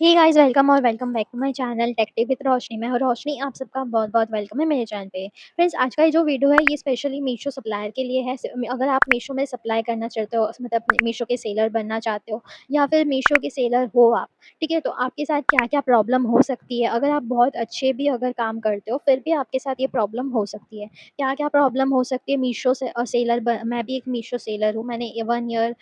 हे guys, welcome और welcome back to my channel tech tip with Roshni. मैं हूँ रोशनी, आप सबका बहुत-बहुत वेलकम है मेरे चैनल पे। फ्रेंड्स, आज का ये जो वीडियो है ये स्पेशली मीशो सप्लायर के लिए है। अगर आप मीशो में सप्लाई करना चाहते हो, मतलब मीशो के सेलर बनना चाहते हो या फिर मीशो के सेलर हो आप, ठीक है? तो आपके साथ क्या-क्या प्रॉब्लम हो सकती है? अगर आप बहुत अच्छे भी अगर काम करते हो फिर भी आपके साथ ये प्रॉब्लम हो सकती है। क्या-क्या प्रॉब्लम हो सकती है मीशो से सेलर ब मैं भी एक मीशो सेलर हूँ। मैंने 1 ईयर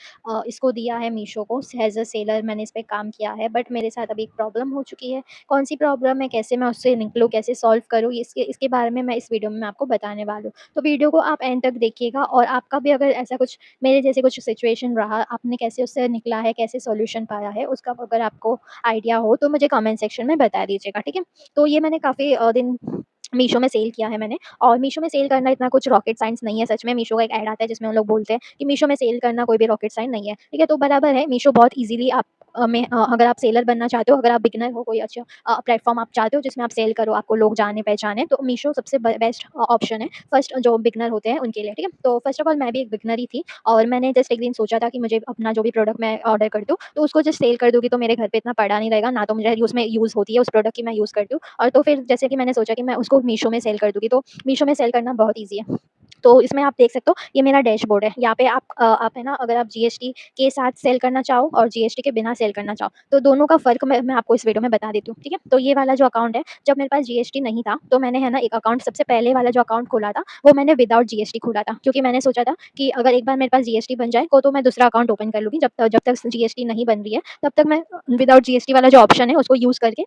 इसको दिया है मीशो को एज़ अ सेलर, मैंने इस पे काम किया है। बट मेरे साथ अभी एक प्रॉब्लम हो चुकी है। कौन-सी प्रॉब्लम है, कैसे मैं उससे निकलूँ, कैसे सॉल्व करूँ, इसके इसके बारे में मैं इस वीडियो में मैं आपको बताने वाली हूँ। तो वीडियो को आप एंड तक देखिएगा और आपका भी अगर ऐसा कुछ मेरे जैसे कुछ सिचुएशन रहा, आपने कैसे उससे निकला है, कैसे सॉल्यूशन पाया है, उसका अगर आपको आइडिया हो तो मुझे कमेंट सेक्शन में बता दीजिएगा, ठीक है? तो ये मैंने काफ़ी दिन मीशो में सेल किया है मैंने। और मीशो में सेल करना इतना कुछ रॉकेट साइंस नहीं है सच में। मीशो का एक ऐड आता है जिसमें वो लोग बोलते हैं कि मीशो में सेल करना कोई भी रॉकेट साइंस नहीं है, ठीक है? तो बराबर है, मीशो बहुत ईज़िली आप अगर आप सेलर बनना चाहते हो, अगर आप बिगिनर हो, कोई अच्छा प्लेटफ़ॉर्म आप चाहते हो जिसमें आप सेल करो, आपको लोग जाने-पहचाने, तो मीशो सबसे बेस्ट ऑप्शन है फर्स्ट जो बिगिनर होते हैं उनके लिए, ठीक है? तो फर्स्ट ऑफ ऑल मैं भी एक बिगिनर ही थी और मैंने जस्ट एक दिन सोचा था कि मुझे अपना जो भी प्रोडक्ट मैं ऑर्डर करती हूँ, तो उसको जस्ट सेल कर दूँगी तो मेरे घर पे इतना पड़ा नहीं रहेगा, ना तो मुझे उसमें यूज़ होती है उस प्रोडक्ट की मैं यूज़ करती हूँ। और तो फिर जैसे कि मैंने सोचा कि मैं उसको मीशो में सेल कर दूँगी, तो मीशो में सेल करना बहुत ईज़ी है। तो इसमें आप देख सकते हो ये मेरा डैशबोर्ड है। यहाँ पे आप है ना, अगर आप जीएसटी के साथ सेल करना चाहो और जीएसटी के बिना सेल करना चाहो, तो दोनों का फ़र्क मैं आपको इस वीडियो में बता देती हूँ, ठीक है? तो ये वाला जो अकाउंट है, जब मेरे पास जीएसटी नहीं था, तो मैंने है ना एक अकाउंट सबसे पहले वाला जो अकाउंट खोला था, वो मैंने विदाउट जीएसटी खोला था। क्योंकि मैंने सोचा था कि अगर एक बार मेरे पास जीएसटी बन जाए तो मैं दूसरा अकाउंट ओपन कर लूँगी। जब तक जीएसटी नहीं बन रही है, तब तक मैं विदाउट जीएसटी वाला जो ऑप्शन है उसको यूज़ करके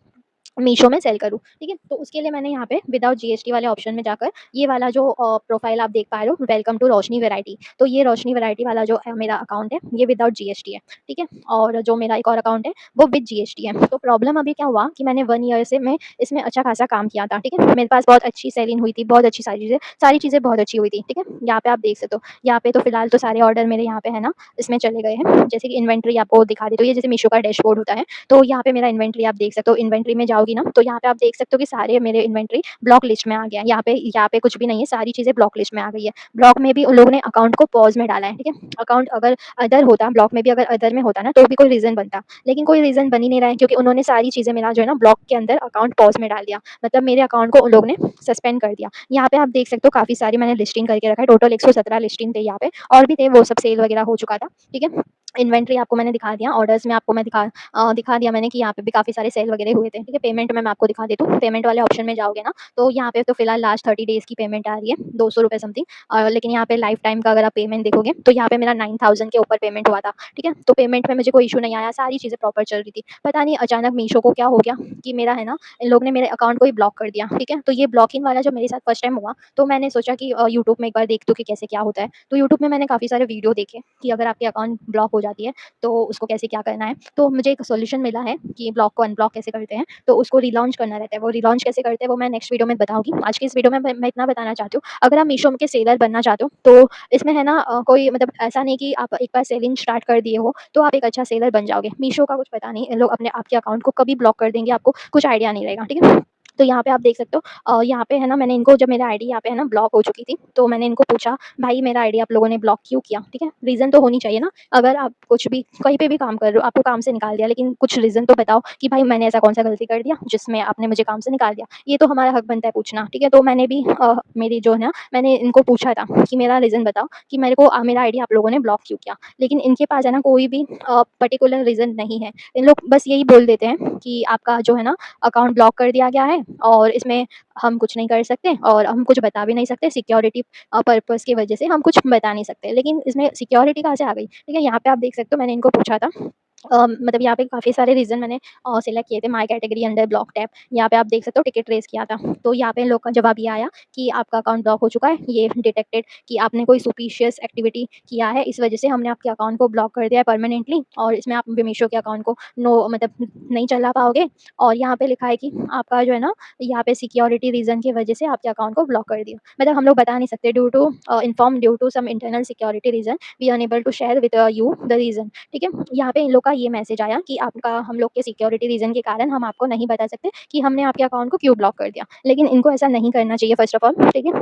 मीशो में सेल करूँ, ठीक है? तो उसके लिए मैंने यहाँ पे विदाउट जीएसटी वाले ऑप्शन में जाकर ये वाला जो प्रोफ़ाइल आप देख पा रहे हो, वेलकम टू रोशनी वैरायटी। तो ये रोशनी वैरायटी वाला जो मेरा अकाउंट है, ये विदाउट जीएसटी है, ठीक है? और जो मेरा एक और अकाउंट है, वो विद जीएसटी है। तो प्रॉब्लम अभी क्या हुआ कि मैंने 1 ईयर से मैं इसमें अच्छा खासा काम किया था, ठीक है? मेरे पास बहुत अच्छी सेलिंग हुई थी, बहुत अच्छी सारी चीज़ें बहुत अच्छी हुई थी, ठीक है? यहाँ पे आप देख सकते हो, यहाँ पे तो फिलहाल तो सारे ऑर्डर मेरे यहाँ पे है ना, इसमें चले गए हैं। जैसे कि इन्वेंटरी आपको दिखा देती हूँ, ये जैसे मीशो का डैशबोर्ड होता है, तो यहाँ पे मेरा इन्वेंटरी आप देख सकते हो। इन्वेंटरी में जाओगी ना, तो यहाँ पे आप देख सकते हो कि सारे मेरे इन्वेंटरी ब्लॉक लिस्ट में आ गया है। यहाँ पे कुछ भी नहीं है, सारी चीज़ें ब्लॉक लिस्ट में आ गई है। ब्लॉक में भी उन लोगों ने अकाउंट को पॉज़ में डाला है, ठीक है? अकाउंट अगर अदर होता, ब्लॉक में भी अगर अदर में होता ना, तो भी कोई रीज़न बनता। लेकिन कोई रीज़न बन ही नहीं रहा है, क्योंकि उन्होंने सारी चीज़ें मेरा जो है ना ब्लॉक के अंदर अकाउंट पॉज़ में डाल दिया। मतलब मेरे अकाउंट को उन लोगों ने सस्पेंड कर दिया। यहाँ पे आप देख सकते हो काफ़ी सारी मैंने लिस्टिंग करके रखा है, टोटल 117 लिस्टिंग थे यहाँ पे, और भी थे, वो सब सेल वगैरह हो चुका था, ठीक है? इन्वेंटरी आपको मैंने दिखा दिया, ऑर्डर्स में आपको मैं दिखा दिया मैंने कि यहाँ पे भी काफ़ी सारे सेल वगैरह हुए थे, ठीक है? पेमेंट में मैं आपको दिखा देती हूँ। पेमेंट वाले ऑप्शन में जाओगे ना, तो यहाँ पे तो फिलहाल लास्ट 30 डेज़ की पेमेंट आ रही है, ₹200 समथिंग। लेकिन यहाँ पे लाइफ टाइम का अगर आप पेमेंट देखोगे, तो यहाँ पे मेरा 9000 के ऊपर पेमेंट हुआ था, ठीक है? तो पेमेंट में मुझे कोई इश्यू नहीं आया, सारी चीज़ें प्रॉपर चल रही थी। पता नहीं अचानक मीशो को क्या हो गया कि मेरा है ना, इन लोग ने मेरे अकाउंट को ही ब्लॉक कर दिया, ठीक है? तो ये ब्लॉकिंग वाला जब मेरे साथ फर्स्ट टाइम हुआ, तो मैंने सोचा कि यूट्यूब में एक बार देखती हूँ कि कैसे क्या होता है। तो यूट्यूब में मैंने काफ़ी सारे वीडियो देखे कि अगर आपके अकाउंट ब्लॉक हो जाती है, तो उसको कैसे क्या करना है। तो मुझे एक सॉल्यूशन मिला है कि ब्लॉक को अनब्लॉक कैसे करते हैं, तो उसको रिलॉन्च करना रहता है। वो रिलॉन्च कैसे करते हैं वो मैं नेक्स्ट वीडियो में बताऊँगी। आज की इस वीडियो में मैं इतना बताना चाहती हूँ, अगर आप मीशो के सेलर बनना चाहते हो, तो इसमें है ना कोई मतलब ऐसा नहीं कि आप एक बार सेलिंग स्टार्ट कर दिए हो, तो आप एक अच्छा सेलर बन जाओगे। मीशो का कुछ पता नहीं, इन लोग अपने आपके अकाउंट को कभी ब्लॉक कर देंगे, आपको कुछ आइडिया नहीं रहेगा, ठीक है? तो यहाँ पे आप देख सकते हो, यहाँ पे है ना, मैंने इनको जब मेरा आईडी यहाँ पे है ना ब्लॉक हो चुकी थी, तो मैंने इनको पूछा, भाई मेरा आईडी आप लोगों ने ब्लॉक क्यों किया? ठीक है? रीज़न तो होनी चाहिए ना। अगर आप कुछ भी कहीं पे भी काम कर रहे हो, आपको काम से निकाल दिया, लेकिन कुछ रीज़न तो बताओ कि भाई मैंने ऐसा कौन-सा गलती कर दिया जिसमें आपने मुझे काम से निकाल दिया। ये तो हमारा हक बनता है पूछना, ठीक है? तो मैंने भी मेरी जो है ना, मैंने इनको पूछा था कि मेरा रीज़न बताओ कि मेरे को मेरा आईडी आप लोगों ने ब्लॉक क्यों किया? लेकिन इनके पास है ना कोई भी पर्टिकुलर रीज़न नहीं है। इन लोग बस यही बोल देते हैं कि आपका जो है ना अकाउंट ब्लॉक कर दिया गया है और इसमें हम कुछ नहीं कर सकते और हम कुछ बता भी नहीं सकते, सिक्योरिटी पर्पज़ की वजह से हम कुछ बता नहीं सकते। लेकिन इसमें सिक्योरिटी कहाँ से आ गई? ठीक है, यहाँ पे आप देख सकते हो, मैंने इनको पूछा था। मतलब यहाँ पे काफ़ी सारे रीज़न मैंने सिलेक्ट किए थे, my category under block tab. यहाँ पे आप देख सकते हो टिकट रेज़ किया था। तो यहाँ पे इन लोग का जवाब ये आया कि आपका अकाउंट ब्लॉक हो चुका है। ये डिटेक्टेड कि आपने कोई सुस्पिशियस एक्टिविटी किया है, इस वजह से हमने आपके अकाउंट को ब्लॉक कर दिया है परमानेंटली, और इसमें आप मीशो के अकाउंट को नो मतलब नहीं चला पाओगे। और यहाँ पे लिखा है कि आपका जो है ना, यहाँ पे सिक्योरिटी रीज़न की वजह से आपके अकाउंट को ब्लॉक कर दिया। मतलब हम लोग बता नहीं सकते, due to some internal security reason we unable to share with you the reason. ठीक है? यहाँ पे इन लोग का ये मैसेज आया कि आपका हम लोग के सिक्योरिटी रीज़न के कारण हम आपको नहीं बता सकते कि हमने आपके अकाउंट को क्यों ब्लॉक कर दिया। लेकिन इनको ऐसा नहीं करना चाहिए फर्स्ट ऑफ ऑल, ठीक है?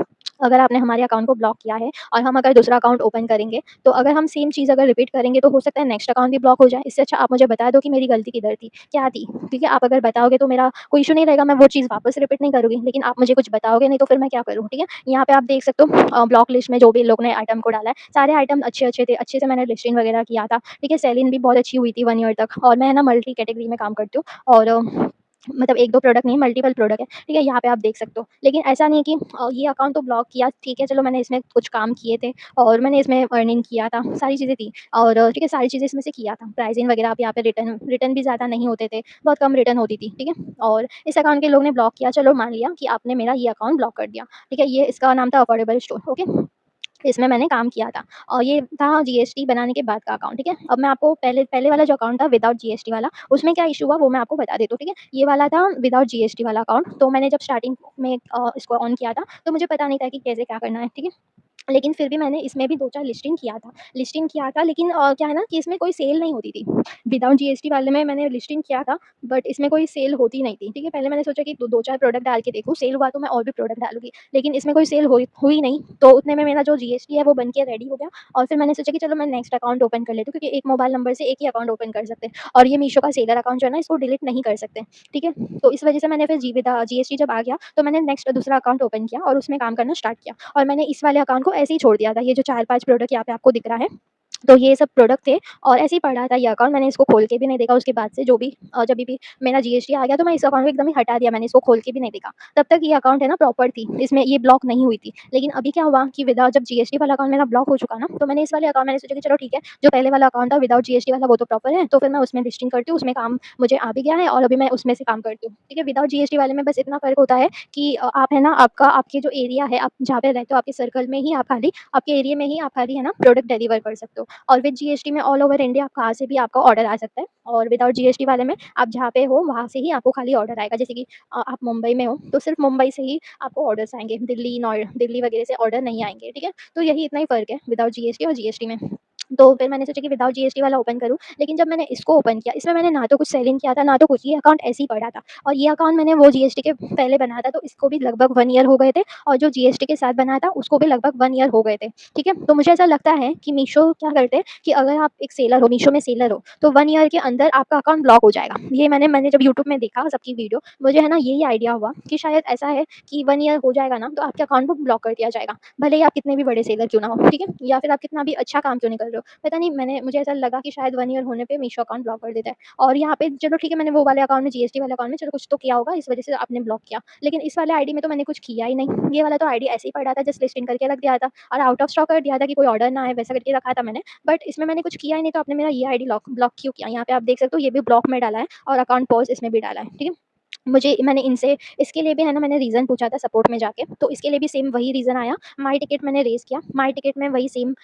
अगर आपने हमारे अकाउंट को ब्लॉक किया है और हम अगर दूसरा अकाउंट ओपन करेंगे, तो अगर हम सेम चीज़ अगर रिपीट करेंगे तो हो सकता है नेक्स्ट अकाउंट भी ब्लॉक हो जाए। इससे अच्छा आप मुझे बता दो कि मेरी गलती किधर थी, क्या थी? ठीक है, आप अगर बताओगे तो मेरा कोई इश्यू नहीं रहेगा, मैं वो चीज़ वापस रिपीट नहीं करूँगी, लेकिन आप मुझे कुछ बताओगे नहीं तो फिर मैं क्या करूँ, ठीक है? यहाँ पे आप देख सकते हो ब्लॉक लिस्ट में जो भी लोग ने आइटम को डाला है, सारे आइटम अच्छे-अच्छे थे, अच्छे से मैंने लिस्टिंग वगैरह किया था, ठीक है? सेलिंग भी बहुत अच्छी हुई थी 1 ईयर तक और मैं है ना मल्टी कैटेगरी में काम करती हूँ और मतलब 1-2 प्रोडक्ट नहीं मल्टीपल प्रोडक्ट है, ठीक है? यहाँ पे आप देख सकते हो। लेकिन ऐसा नहीं है कि ये अकाउंट तो ब्लॉक किया, ठीक है, चलो मैंने इसमें कुछ काम किए थे और मैंने इसमें अर्निंग किया था, सारी चीज़ें थी और ठीक है, सारी चीज़ें इसमें से किया था। प्राइसिंग वगैरह आप यहाँ पे रिटर्न रिटर्न भी ज़्यादा नहीं होते थे, बहुत कम रिटर्न होती थी, ठीक है? और इस अकाउंट के लोग ने ब्लॉक किया, चलो मान लिया कि आपने मेरा ये अकाउंट ब्लॉक कर दिया, ठीक है? ये इसका नाम था अफोर्डेबल स्टोर, ओके? इसमें मैंने काम किया था और ये था जीएसटी बनाने के बाद का अकाउंट, ठीक है? अब मैं आपको पहले पहले वाला जो अकाउंट था विदाउट जीएसटी वाला, उसमें क्या इश्यू हुआ वो मैं आपको बता देती हूँ, ठीक है? ये वाला था विदाउट जीएसटी वाला अकाउंट, तो मैंने जब स्टार्टिंग में इसको ऑन किया था, तो मुझे पता नहीं था कि कैसे क्या करना है, ठीक है? लेकिन फिर भी मैंने इसमें भी 2-4 लिस्टिंग किया था लेकिन क्या है ना कि इसमें कोई सेल नहीं होती थी। विदाउट जीएसटी वाले में मैंने लिस्टिंग किया था, बट इसमें कोई सेल होती नहीं थी, ठीक है? पहले मैंने सोचा कि दो 2-4 प्रोडक्ट डाल के देखूँ, सेल हुआ तो मैं और भी प्रोडक्ट डालूँगी, लेकिन इसमें कोई सेल हुई नहीं, तो उतने में मेरा जो जीएसटी है वो बन के रेडी हो गया और फिर मैंने सोचा कि चलो मैं नेक्स्ट अकाउंट ओपन कर लेती हूँ क्योंकि एक मोबाइल नंबर से एक ही अकाउंट ओपन कर सकते हैं और ये मीशो का सेलर अकाउंट जो है ना इसको डिलीट नहीं कर सकते, ठीक है? तो इस वजह से मैंने फिर जीएसटी जब आ गया, तो मैंने नेक्स्ट दूसरा अकाउंट ओपन किया और उसमें काम करना स्टार्ट किया। और मैंने इस वाले अकाउंट को ऐसे ही छोड़ दिया था। ये जो 4-5 प्रोडक्ट यहाँ पे आपको दिख रहा है, तो ये सब प्रोडक्ट थे और ऐसे ही पड़ा था ये अकाउंट, मैंने इसको खोल के भी नहीं देखा उसके बाद से जो भी जभी भी मेरा जीएसटी आ गया तो मैं इस अकाउंट को एकदम ही हटा दिया, मैंने इसको खोल के भी नहीं देखा। तब तक ये अकाउंट है ना प्रॉपर थी, इसमें ये ब्लॉक नहीं हुई थी। लेकिन अभी क्या हुआ कि विदाउट जब जीएसटी वाला अकाउंट मेरा ब्लॉक हो चुका ना, तो मैंने इस वाले अकाउंट मैंने सोचा कि चलो ठीक है, जो पहले वाला अकाउंट था विदाउट जीएसटी वाला वो तो प्रॉपर है, तो फिर मैं उसमें लिस्टिंग करती हूँ, उसमें काम मुझे आ भी गया है और अभी मैं उसमें से काम करती हूँ। ठीक है, विदाउट जीएसटी वाले में बस इतना फ़र्क होता है कि आप है ना आपके जो एरिया है, आप जहाँ पे रहते हो आपके सर्कल में ही आप खाली आपके एरिया में ही आप खाली है ना प्रोडक्ट डिलीवर कर सकते हो और विद जीएसटी में ऑल ओवर इंडिया आप कहाँ से भी आपका ऑर्डर आ सकता है और विदाउट जीएसटी वाले में आप जहाँ पे हो वहाँ से ही आपको खाली ऑर्डर आएगा। जैसे कि आप मुंबई में हो तो सिर्फ मुंबई से ही आपको ऑर्डर्स आएँगे, दिल्ली वगैरह से ऑर्डर नहीं आएँगे, ठीक है? तो यही इतना ही फ़र्क है विदाउट जीएसटी और जीएसटी में। तो फिर मैंने सोचा कि विदाउट जीएसटी वाला ओपन करूँ, लेकिन जब मैंने इसको ओपन किया, इसमें मैंने ना तो कुछ सेलिंग किया था, ना तो कुछ, ये अकाउंट ऐसे ही पड़ा था और ये अकाउंट मैंने वो जीएसटी के पहले बनाया था, तो इसको भी लगभग 1 ईयर हो गए थे और जो जीएसटी के साथ बनाया था, उसको भी लगभग 1 ईयर हो गए थे, ठीक है? तो मुझे ऐसा लगता है कि मीशो क्या करते हैं कि अगर आप एक सेलर हो, मीशो में सेलर हो, तो 1 ईयर के अंदर आपका अकाउंट ब्लॉक हो जाएगा। ये मैंने जब यूट्यूब में देखा सबकी वीडियो, मुझे है ना यही आइडिया हुआ कि शायद ऐसा है कि 1 ईयर हो जाएगा ना, तो आपके अकाउंट को ब्लॉक कर दिया जाएगा। भले ही आप कितने भी बड़े सेलर क्यों ना हो, ठीक है? या फिर आप कितना भी अच्छा काम क्यों नहीं कर रहे हो। पता नहीं मुझे ऐसा लगा कि शायद 1 ईयर होने पे मीशो अकाउंट ब्लॉक कर देता है और यहाँ पे चलो ठीक है, मैंने वो वाले अकाउंट में जीएसटी वाले अकाउंट में चलो कुछ तो किया होगा, इस वजह से आपने ब्लॉक किया। लेकिन इस वाले आईडी में तो मैंने कुछ किया ही नहीं। ये वाला तो आईडी ऐसे ही पड़ा था, जस्ट लिस्टिंग करके रख दिया था और आउट ऑफ स्टॉक कर दिया था कि कोई ऑर्डर ना आए, वैसा करके रखा था मैंने। बट इसमें मैंने कुछ किया ही नहीं, तो आपने मेरा ये आईडी ब्लॉक क्यों किया? यहाँ पे आप देख सकते हो, ये भी ब्लॉक में डाला है और अकाउंट पॉज़ इसमें भी डाला है, ठीक है? मैंने इनसे इसके लिए भी है ना मैंने रीज़न पूछा था सपोर्ट में जाके, तो इसके लिए भी सेम वही रीज़न आया। माय टिकट मैंने रेज़ किया, माय टिकट में वही सेम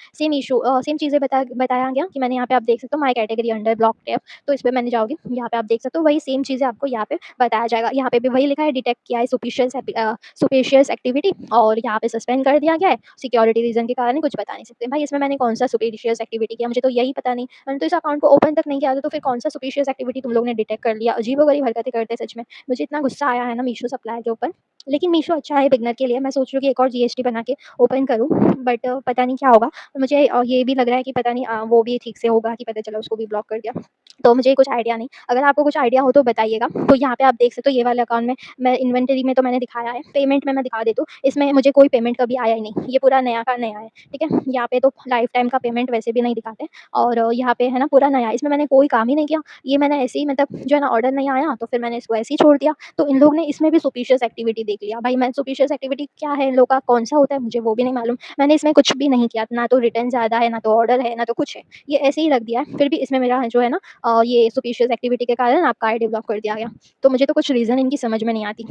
चीज़ें बताया गया कि मैंने यहाँ पे आप देख सकते हो my category under block tab, तो इस पे मैंने जाओगी, यहाँ पे आप देख सकते हो वही सेम चीज़ें आपको यहाँ पे बताया जाएगा। यहाँ पे भी वही लिखा है, डिटेक्ट किया है सुपिशियस एक्टिविटी और यहाँ पे सस्पेंड कर दिया गया है, सिक्योरिटी रीज़न के कारण कुछ बता नहीं सकते। भाई इसमें मैंने कौन-सा सुपिशियस एक्टिविटी किया, मुझे तो यही पता नहीं। मैंने तो इस अकाउंट को ओपन तक नहीं किया था, तो फिर कौन-सा सुपिशियस एक्टिविटी तुम लोग ने डिटेक्ट कर लिया? अजीबो-गरीब हरकतें करते हैं सच में। मुझे इतना गुस्सा आया है ना मीशो सप्लायर के ऊपर। लेकिन मीशो अच्छा है बिगिनर के लिए, मैं सोच रही हूँ कि एक और जीएसटी बना के ओपन करूँ, बट पता नहीं क्या होगा। मुझे ये भी लग रहा है कि पता नहीं वो भी ठीक से होगा कि पता चला उसको भी ब्लॉक कर दिया। तो मुझे कुछ आइडिया नहीं, अगर आपको कुछ आइडिया हो तो बताइएगा। तो यहाँ पे आप देख सकते हो ये वाले अकाउंट में मैं इन्वेंटरी में तो मैंने दिखाया है, पेमेंट में मैं दिखा देती हूँ, इसमें मुझे कोई पेमेंट कभी आया ही नहीं, ये पूरा नया का नया है, ठीक है? यहाँ पे तो लाइफ टाइम का पेमेंट वैसे भी नहीं दिखाते और यहाँ पे है ना पूरा नया है, इसमें मैंने कोई काम ही नहीं किया। ये मैंने ऐसे ही मतलब जो है ना ऑर्डर नहीं आया तो फिर मैंने इसको ऐसे ही छोड़ दिया। तो इन लोग ने इसमें भी सुपिशियस एक्टिविटी देख लिया। भाई मैं सुपिशियस एक्टिविटी क्या है इन लोग का कौन-सा होता है मुझे वो भी नहीं मालूम। मैंने इसमें कुछ भी नहीं किया, ना तो रिटर्न ज़्यादा है, ना तो ऑर्डर है, ना तो कुछ है। ये ऐसे ही रख दिया है। फिर भी इसमें मेरा जो है ना ये सुपिशियस एक्टिविटी के कारण आपका आईडी ब्लॉक कर दिया गया। तो मुझे तो कुछ रीज़न इनकी समझ में नहीं आती।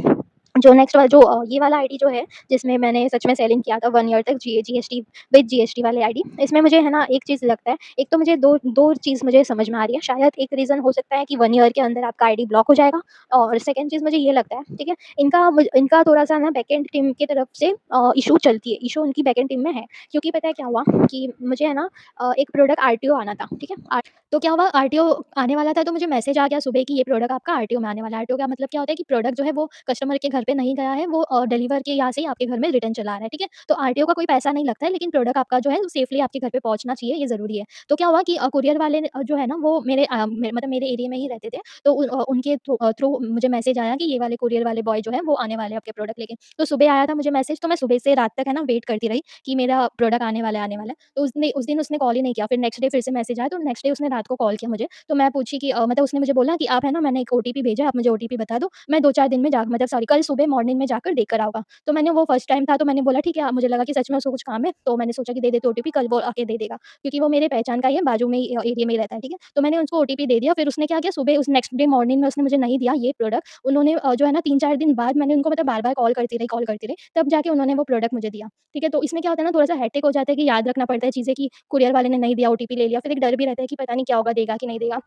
जो नेक्स्ट वाला जो ये वाला आईडी जो है जिसमें मैंने सच में सेलिंग किया था 1 ईयर तक जीएसटी विद जीएसटी वाले आईडी, इसमें मुझे है ना एक चीज़ लगता है, एक तो मुझे दो चीज़ मुझे समझ में आ रही है। शायद एक रीज़न हो सकता है कि 1 ईयर के अंदर आपका आईडी ब्लॉक हो जाएगा और सेकंड चीज़ मुझे ये लगता है, ठीक है, इनका थोड़ा-सा ना बैकएंड टीम की तरफ से इश्यू चलती है, इश्यू उनकी बैकएंड टीम में है। क्योंकि पता है क्या हुआ कि मुझे है ना एक प्रोडक्ट आरटीओ आना था, ठीक है? तो क्या हुआ, आरटीओ आने वाला था तो मुझे मैसेज आ गया सुबह कि ये प्रोडक्ट आपका आरटीओ में आने वाला है। आरटीओ का मतलब क्या होता है कि प्रोडक्ट जो है वो कस्टमर के घर पे नहीं गया है, वो डिलीवर के यहाँ से ही आपके घर में रिटर्न चला आ रहा है, ठीक है? तो आरटीओ का कोई पैसा नहीं लगता है, लेकिन प्रोडक्ट आपका जो है सेफली आपके घर पे पहुँचना चाहिए, ये ज़रूरी है। तो क्या हुआ कि कुरियर वाले ने जो है ना वो मतलब मेरे एरिया में ही रहते थे, तो उनके थ्रू मुझे मैसेज आया कि ये वाले कुरियर वाले बॉय जो है वो आने वाले हैं आपके प्रोडक्ट लेके। तो सुबह आया था मुझे मैसेज, तो मैं सुबह से रात तक है ना वेट करती रही कि मेरा प्रोडक्ट आने वाला है, आने वाला है। तो उस दिन उसने कॉल ही नहीं किया, फिर नेक्स्ट डे फिर से मैसेज आया, तो नेक्स्ट डे उसने रात को कॉल किया मुझे। तो मैं पूछी कि मतलब उसने मुझे बोला कि आप है ना, मैंने एक ओटीपी भेजा है, आप मुझे ओटीपी बता दो, मैं 2-4 दिन में जा मतलब सॉरी कल सुबह मॉर्निंग में जाकर देकर आऊँगा। तो मैंने वो फर्स्ट टाइम था, तो मैंने बोला ठीक है, मुझे लगा कि सच में उसको कुछ काम है, तो मैंने सोचा कि दे देती हूँ ओटीपी, कल वो आके दे देगा। क्योंकि वो मेरे पहचान का ही है, बाजू में ही एरिया में ही रहता है, ठीक है? तो मैंने उसको ओटीपी दे दिया, फिर उसने क्या किया, सुबह उस नेक्स्ट डे मॉर्निंग में उसने मुझे नहीं दिया ये प्रोडक्ट। उन्होंने जो है ना 3-4 दिन बाद मैंने उनको मतलब बार-बार कॉल करती रही, तब जाके उन्होंने वो प्रोडक्ट मुझे दिया, ठीक है? तो इसमें क्या होता है ना, थोड़ा-सा हेडेक हो जाता है कि याद रखना पड़ता है चीज़ें कि कुरियर वाले ने नहीं दिया, ओटीपी ले लिया, फिर एक डर भी रहता है कि पता नहीं क्या होगा, देगा कि नहीं देगा।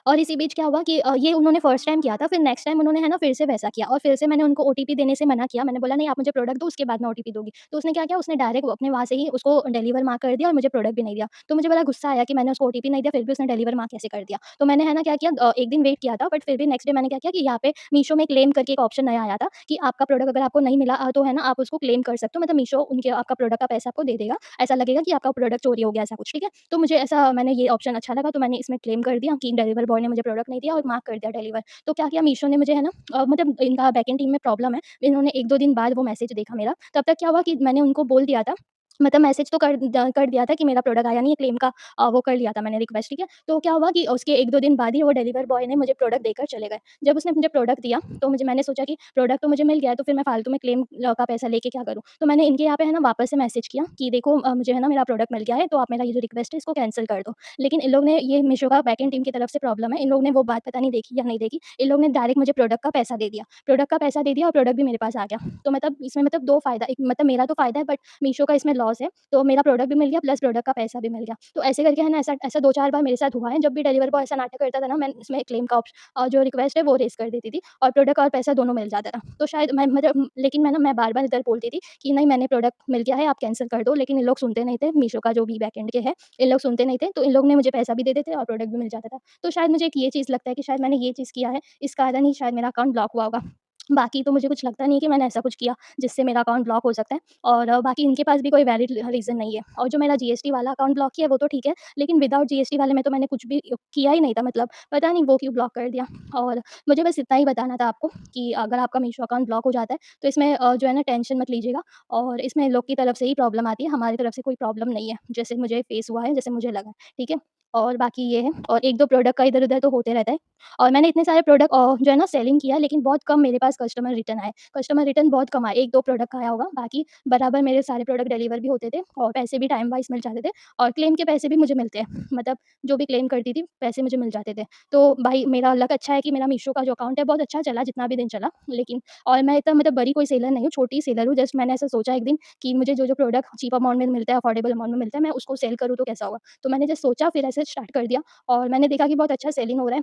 और इसी बीच क्या हुआ कि ये उन्होंने फर्स्ट टाइम किया था, फिर नेक्स्ट टाइम उन्होंने है ना फिर से वैसा किया और फिर से मैंने उनको ओटीपी देने से मना किया। मैंने बोला नहीं आप मुझे प्रोडक्ट दो उसके बाद मैं ओटीपी दूँगी। तो उसने क्या किया, उसने डायरेक्ट अपने वहाँ से ही उसको डिलीवर मार कर दिया और मुझे प्रोडक्ट भी नहीं दिया। तो मुझे बड़ा गुस्सा आया कि मैंने उसको ओटीपी नहीं दिया, फिर भी उसने डिलीवर मार कैसे कर दिया। तो मैंने है ना क्या किया, 1 दिन वेट किया था, बट फिर भी नेक्स्ट डे मैंने क्या किया कि यहाँ पे मीशो में क्लेम करके एक ऑप्शन नया आया था कि आपका प्रोडक्ट अगर आपको नहीं मिला तो है ना आप उसको क्लेम कर सकते हो, मतलब मीशो उनके आपका प्रोडक्ट का पैसा आपको दे देगा। ऐसा लगेगा कि आपका प्रोडक्ट चोरी हो गया, ऐसा कुछ, ठीक है? तो मुझे ऐसा मैंने ये ऑप्शन अच्छा लगा, तो मैंने इसमें क्लेम कर दिया कि डिलीवर बॉय ने मुझे प्रोडक्ट नहीं दिया और मार्क कर दिया डिलीवर। तो क्या किया मीशो ने मुझे है ना मतलब इनका बैकएंड टीम में प्रॉब्लम है। इन्होंने 1-2 दिन बाद वो मैसेज देखा मेरा, तब तक क्या हुआ कि मैंने उनको बोल दिया था, मतलब मैसेज तो कर दिया था कि मेरा प्रोडक्ट आया नहीं है, क्लेम का वो कर लिया था मैंने रिक्वेस्ट, ठीक है? तो क्या हुआ कि उसके 1-2 दिन बाद ही वो डिलीवर बॉय ने मुझे प्रोडक्ट देकर चले गए। जब उसने मुझे प्रोडक्ट दिया, तो मैंने सोचा कि प्रोडक्ट तो मुझे मिल गया है, तो फिर मैं फालतू में क्लेम का पैसा लेके क्या करूँ? तो मैंने इनके यहाँ पे है ना वापस से मैसेज किया कि देखो मुझे है ना मेरा प्रोडक्ट मिल गया है, तो आप मेरा ये जो रिक्वेस्ट है इसको कैंसल कर दो। लेकिन इन लोग ने, ये मीशो का बैकएंड टीम की तरफ से प्रॉब्लम है, इन लोग ने वो बात पता नहीं देखी या नहीं देखी, इन लोग ने डायरेक्ट मुझे प्रोडक्ट का पैसा दे दिया। प्रोडक्ट का पैसा दे दिया और प्रोडक्ट भी मेरे पास आ गया। तो मतलब इसमें मतलब 2 फ़ायदा, एक मतलब मेरा तो फ़ायदा है, बट मीशो का इसमें लॉस है। तो मेरा प्रोडक्ट भी मिल गया प्लस प्रोडक्ट का पैसा भी मिल गया। तो ऐसे करके है ना, ऐसा ऐसा 2-4 बार मेरे साथ हुआ है। जब भी डिलीवर बॉय ऐसा नाटक करता था ना, मैं इसमें क्लेम का जो रिक्वेस्ट है वो रेज़ कर देती थी और प्रोडक्ट और पैसा दोनों मिल जाता था। तो शायद मैं मतलब लेकिन मैं बार-बार इधर बोलती थी कि नहीं मैंने प्रोडक्ट मिल गया है, आप कैंसल कर दो, लेकिन इन लोग सुनते नहीं थे। मीशो का जो भी बैकएंड के है, इन लोग सुनते नहीं थे। तो इन लोग ने मुझे पैसा भी दे देते और प्रोडक्ट भी मिल जाता था। तो शायद मुझे एक ये चीज़ लगता है कि शायद मैंने ये चीज़ किया है, इस कारण ही शायद मेरा अकाउंट ब्लॉक हुआ होगा। बाकी तो मुझे कुछ लगता नहीं है कि मैंने ऐसा कुछ किया जिससे मेरा अकाउंट ब्लॉक हो सकता है। और बाकी इनके पास भी कोई वैलिड रीज़न नहीं है। और जो मेरा जीएसटी वाला अकाउंट ब्लॉक किया है वो तो ठीक है, लेकिन विदाउट जीएसटी वाले में तो मैंने कुछ भी किया ही नहीं था, मतलब पता नहीं वो क्यों ब्लॉक कर दिया। और मुझे बस इतना ही बताना था आपको कि अगर आपका मीशो अकाउंट ब्लॉक हो जाता है तो इसमें जो है ना टेंशन मत लीजिएगा, और इसमें इन लोग की तरफ से ही प्रॉब्लम आती है, हमारी तरफ से कोई प्रॉब्लम नहीं है, जैसे मुझे फेस हुआ है, जैसे मुझे लगा है, ठीक है? और बाकी ये है, और 1-2 प्रोडक्ट का इधर-उधर तो होते रहता है। और मैंने इतने सारे प्रोडक्ट जो है ना सेलिंग किया, लेकिन बहुत कम मेरे पास कस्टमर रिटर्न आए। कस्टमर रिटर्न बहुत कम आए, 1-2 प्रोडक्ट का आया होगा, बाकी बराबर मेरे सारे प्रोडक्ट डिलीवर भी होते थे और पैसे भी टाइम वाइज़ मिल जाते थे और क्लेम के पैसे भी मुझे मिलते हैं। मतलब जो भी क्लेम करती थी, पैसे मुझे मिल जाते थे। तो भाई मेरा लक अच्छा है कि मेरा मीशो का जो अकाउंट है बहुत अच्छा चला, जितना भी दिन चला। लेकिन और मैं इतना मतलब बड़ी कोई सेलर नहीं हूँ, छोटी सेलर हूँ। जस्ट मैंने ऐसा सोचा एक दिन कि मुझे जो-जो प्रोडक्ट चीप अमाउंट में मिलता है, अफोर्डेबल अमाउंट में मिलता है, मैं उसको सेल करूँ तो कैसा होगा? तो मैंने जस्ट सोचा, फिर ऐसे स्टार्ट कर दिया और मैंने देखा कि बहुत अच्छा सेलिंग हो रहा है।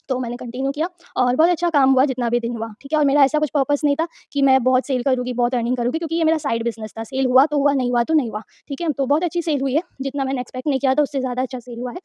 तो मैंने कंटिन्यू किया और बहुत अच्छा काम हुआ जितना भी दिन हुआ, ठीक है? और मेरा ऐसा कुछ पर्पस नहीं था कि मैं बहुत सेल करूँगी, बहुत अर्निंग करूँगी, क्योंकि ये मेरा साइड बिज़नेस था। सेल हुआ तो हुआ, नहीं हुआ तो नहीं हुआ, ठीक है? तो बहुत अच्छी सेल हुई है, जितना मैंने एक्सपेक्ट नहीं किया था उससे ज़्यादा अच्छा सेल हुआ है।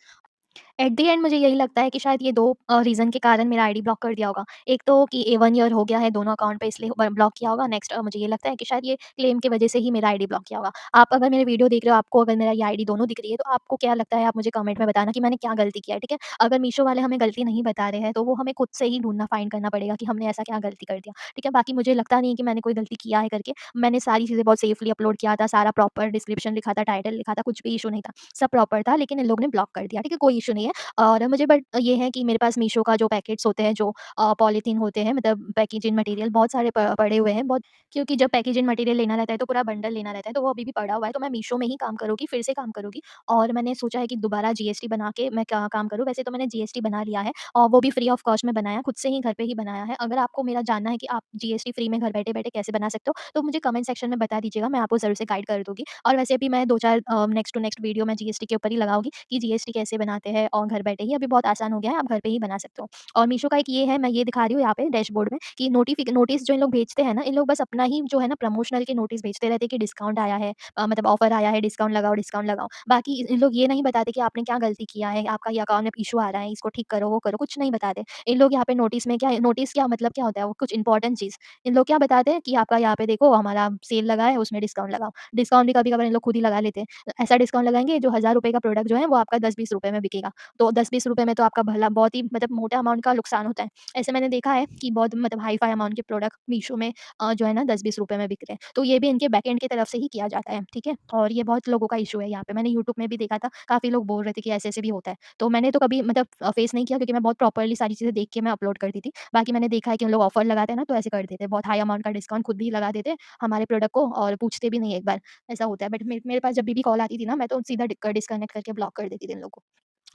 एट द एंड मुझे यही लगता है कि शायद ये 2 रीज़न के कारण मेरा आईडी ब्लॉक कर दिया होगा। एक तो कि ए 1 ईयर हो गया है दोनों अकाउंट पे, इसलिए ब ब्लॉक किया होगा। नेक्स्ट मुझे ये लगता है कि शायद ये क्लेम की वज़ह से ही मेरा आईडी ब्लॉक किया होगा। आप अगर मेरे वीडियो देख रहे हो, आपको अगर मेरा ये आईडी दोनों दिख रही है, तो आपको क्या लगता है, आप मुझे कमेंट में बताना कि मैंने क्या गलती किया है, ठीक है? अगर मीशो वाले हमें गलती नहीं बता रहे हैं, तो वो हमें खुद से ही ढूँढना फाइंड करना पड़ेगा कि हमने ऐसा क्या गलती कर दिया, ठीक है? बाकी मुझे लगता नहीं है कि मैंने कोई गलती किया है करके। मैंने सारी चीज़ें बहुत सेफली अपलोड किया था, सारा प्रॉपर डिस्क्रिप्शन लिखा था, टाइटल लिखा था, कुछ भी इश्यू नहीं था। सब प्रॉपर था, लेकिन इन लोगों ने ब्लॉक कर दिया, ठीक है? कोई इश्यू नहीं है। और मुझे बट ये है कि मेरे पास मीशो का जो पैकेट्स होते हैं, जो पॉलीथीन होते हैं, मतलब पैकेजिंग मटेरियल बहुत सारे पड़े हुए हैं, बहुत, क्योंकि जब पैकेजिंग मटेरियल लेना रहता है तो पूरा बंडल लेना रहता है, तो वो अभी भी पड़ा हुआ है। तो मैं मीशो में ही काम करूँगी, फिर से काम करूँगी, और मैंने सोचा है कि दोबारा जीएसटी बना के मैं क्या काम करूँ। वैसे तो मैंने जीएसटी बना लिया है और वो भी फ्री ऑफ कॉस्ट में बनाया, खुद से ही घर पे ही बनाया है। अगर आपको मेरा जानना है कि आप जीएसटी फ्री में घर बैठे-बैठे कैसे बना सकते हो, तो मुझे कमेंट सेक्शन में बता दीजिएगा, मैं आपको ज़रूर से गाइड कर दूँगी। और वैसे भी मैं 2-4 नेक्स्ट टू नेक्स्ट वीडियो मैं जीएसटी के ऊपर ही लगाऊँगी कि जीएसटी कैसे बनाते हैं और घर बैठे ही अभी बहुत आसान हो गया है, आप घर पे ही बना सकते हो। और मीशो का एक ये है, मैं ये दिखा रही हूँ यहाँ पे डैशबोर्ड में कि नोटिस जो इन लोग भेजते हैं ना, इन लोग बस अपना ही जो है ना प्रमोशनल के नोटिस भेजते रहते हैं कि डिस्काउंट आया है, मतलब ऑफर आया है, डिस्काउंट लगाओ, डिस्काउंट लगाओ। बाकी इन लोग ये नहीं बताते कि आपने क्या गलती किया है, आपका ये अकाउंट में इश्यू आ रहा है, इसको ठीक करो, वो करो, कुछ नहीं बताते। इन लोग यहाँ पे नोटिस क्या मतलब क्या होता है, वो कुछ इंपॉर्टेंट चीज़ इन लोग क्या बताते हैं कि आपका यहाँ पे देखो हमारा सेल लगा है, उसमें डिस्काउंट लगाओ। डिस्काउंट भी कभी-कभार इन लोग खुद ही लगा लेते हैं। ऐसा डिस्काउंट लगाएँगे जो ₹1000 का प्रोडक्ट जो है वो आपका 10-20 रुपए में बिकेगा। तो 10-20 रुपए में तो आपका भला बहुत ही मतलब मोटा अमाउंट का नुकसान होता है। ऐसे मैंने देखा है कि बहुत मतलब हाई-फाई अमाउंट के प्रोडक्ट मीशो में जो है ना 10-20 रुपए में बिक रहे हैं। तो ये भी इनके बैकएंड की तरफ से ही किया जाता है, ठीक है? और ये बहुत लोगों का इश्यू है यहाँ पे। मैंने यूट्यूब में भी देखा था, काफ़ी लोग बोल रहे थे कि ऐसे-ऐसे भी होता है। तो मैंने तो कभी मतलब फेस नहीं किया क्योंकि मैं बहुत प्रॉपर्ली सारी चीज़ें देख के मैं अपलोड करती थी। बाकी मैंने देखा है कि उन लोग ऑफर लगाते हैं ना तो ऐसे कर देते हैं, बहुत हाई अमाउंट का डिस्काउंट खुद भी लगा देते हैं हमारे प्रोडक्ट को और पूछते भी नहीं एक बार, ऐसा होता है। बट मेरे पास जब भी कॉल आती थी ना मैं तो सीधा डिस्कनेक्ट करके ब्लॉक कर देती थी इन लोगों को।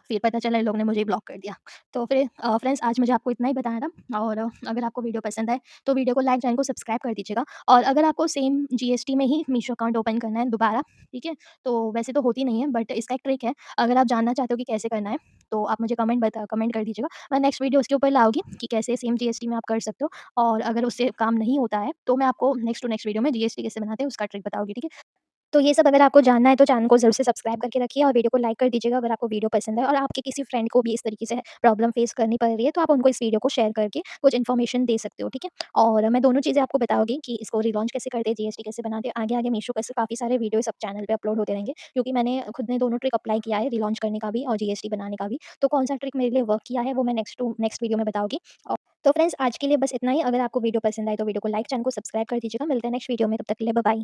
फिर पता चला इन लोगों ने मुझे ही ब्लॉक कर दिया। तो फिर फ्रेंड्स आज मुझे आपको इतना ही बताना था और अगर आपको वीडियो पसंद आए तो वीडियो को लाइक, चैनल को सब्सक्राइब कर दीजिएगा और अगर आपको सेम जीएसटी में ही मीशो अकाउंट ओपन करना है दोबारा, ठीक है? तो वैसे तो होती नहीं है बट इसका एक ट्रिक है, अगर आप जानना चाहते हो कि कैसे करना है, तो आप मुझे कमेंट कर दीजिएगा। मैं नेक्स्ट वीडियो उसके ऊपर लाऊँगी कि कैसे सेम जीएसटी में आप कर सकते हो और अगर उससे काम नहीं होता है, तो मैं आपको नेक्स्ट टू नेक्स्ट वीडियो में जीएसटी कैसे बनाते हैं उसका ट्रिक बताऊँगी, ठीक है? तो ये सब अगर आपको जानना है तो चैनल को ज़रूर से सब्सक्राइब करके रखिए और वीडियो को लाइक कर दीजिएगा अगर आपको वीडियो पसंद है और आपके किसी फ्रेंड को भी इस तरीके से प्रॉब्लम फेस करनी पड़ रही है तो आप उनको इस वीडियो को शेयर करके कुछ इन्फॉर्मेशन दे सकते हो, ठीक है? और मैं दोनों चीज़ें आपको बताऊँगी कि इसको रिलॉन्च कैसे करते हैं, जीएसटी कैसे बनाते हैं, आगे-आगे मीशो के काफ़ी सारे वीडियो सब चैनल पे अपलोड होते रहेंगे क्योंकि मैंने खुद ने दोनों ट्रिक अप्लाई किया है, रिलॉन्च करने का भी और जीएसटी बनाने का भी। तो कौन-सा ट्रिक मेरे लिए वर्क किया है वो मैं नेक्स्ट वीडियो में बताऊँगी। तो फ्रेंड्स आज के लिए बस इतना ही। अगर आपको वीडियो पसंद आए तो वीडियो को लाइक, चैनल को सब्सक्राइब कर दीजिएगा। मिलते हैं नेक्स्ट वीडियो में, तब तक के लिए बाय बाय।